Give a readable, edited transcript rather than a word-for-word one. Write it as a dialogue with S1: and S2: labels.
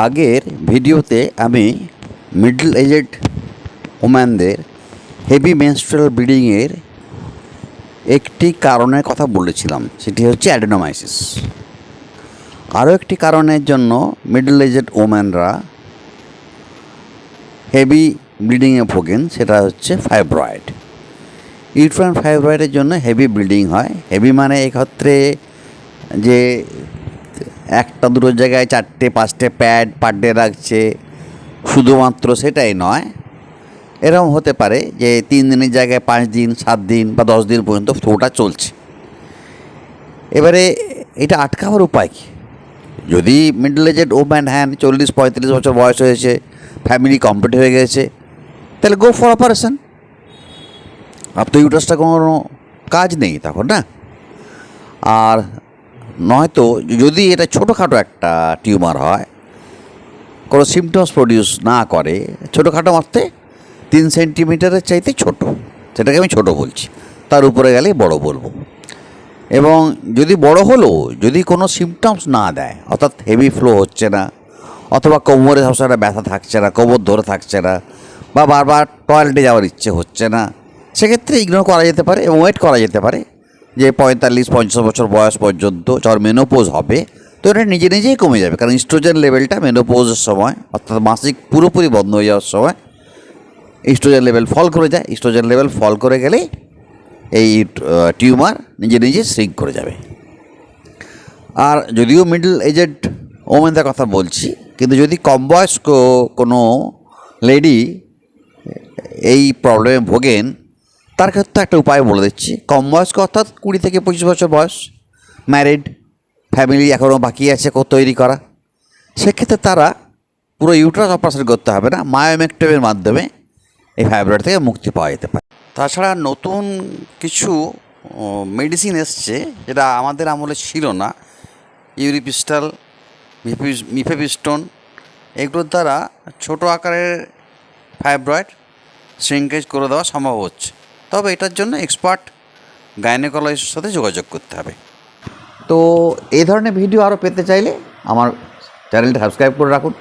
S1: আগের ভিডিওতে আমি মিডল এজেড ওম্যানদের হেভি মেনস্ট্রুয়াল ব্লিডিংয়ের একটি কারণের কথা বলেছিলাম, সেটি হচ্ছে অ্যাডেনোমাইসিস। আরও একটি কারণের জন্য মিডল এজেড ওম্যানরা হেভি ব্লিডিংয়ে ভোগেন, সেটা হচ্ছে ফাইব্রয়েড। ইউট্রাইন ফাইব্রয়েডের জন্য হেভি ব্লিডিং হয়। হেভি মানে এক্ষেত্রে যে একটা দুটো জায়গায় 4-5টে প্যাড পার ডে রাখছে শুধুমাত্র সেটাই নয়, এরকম হতে পারে যে 3 দিনের জায়গায় 5 দিন, 7 দিন বা 10 দিন পর্যন্ত ফ্লোটা চলছে। এবারে এটা আটকাবার উপায় কী? যদি মিডল এজেড ওম্যান 40-45 বছর বয়স হয়েছে, ফ্যামিলি কমপ্লিট হয়ে গেছে, তাহলে গো ফর অপারেশন। আর তো ইউটারাসটা কোনো কাজ নেই তখন, না? আর নয়তো যদি এটা ছোটোখাটো একটা টিউমার হয়, কোনো সিমটমস প্রডিউস না করে, ছোটোখাটো মাত্রে 3 সেন্টিমিটারের চাইতে ছোট, সেটাকে আমি ছোট বলছি, তার উপরে গেলে বড় বলবো। এবং যদি বড় হলেও যদি কোনো সিমটমস না দেয়, অর্থাৎ হেভি ফ্লো হচ্ছে না, অথবা কোমরে সবসময় ব্যথা থাকছে না, কোমর ধরে থাকছে না, বা বারবার টয়লেটে যাওয়ার ইচ্ছে হচ্ছে না, সেক্ষেত্রে ইগনোর করা যেতে পারে এবং ওয়েট করা যেতে পারে যে 45-50 বছর বয়স পর্যন্ত যখন মেনোপোজ হবে, তো এটা নিজে নিজেই কমে যাবে। কারণ ইস্ট্রোজেন লেভেলটা মেনোপোজের সময়, অর্থাৎ মাসিক পুরোপুরি বন্ধ হয়ে যাওয়ার সময় ইস্ট্রোজেন লেভেল ফল করে যায়। ইস্ট্রোজেন লেভেল ফল করে গেলেই এই টিউমার নিজে নিজে শ্রিঙ্ক করে যাবে। আর যদিও মিডল এজেড ওমেনদের কথা বলছি, কিন্তু যদি কম বয়স্ক কোনো লেডি এই প্রবলেমে ভোগেন, তার ক্ষেত্রে একটা উপায় বলে দিচ্ছি। কম বয়স্ক অর্থাৎ 20-25 বছর বয়স, ম্যারিড, ফ্যামিলি এখনও বাকি আছে তৈরি করা, সেক্ষেত্রে তারা পুরো ইউট্রাস অপারেশন করতে হবে না, মায়োমেক্টমির মাধ্যমে এই ফাইব্রয়েড থেকে মুক্তি পাওয়া যেতে পারে। তাছাড়া নতুন কিছু মেডিসিন এসছে যেটা আমাদের আমলে ছিল না, ইউরিপিস্টাল, মিফেপিস্টোন, এগুলোর দ্বারা ছোটো আকারের ফাইব্রয়েড শ্রিঙ্কেজ করে দেওয়া সম্ভব হচ্ছে। তবে এটার জন্য এক্সপার্ট গাইনোকোলজিস্টের সাথে যোগাযোগ করতে হবে। তো এই ধরনের ভিডিও আরও পেতে চাইলে আমার চ্যানেলটা সাবস্ক্রাইব করে রাখুন।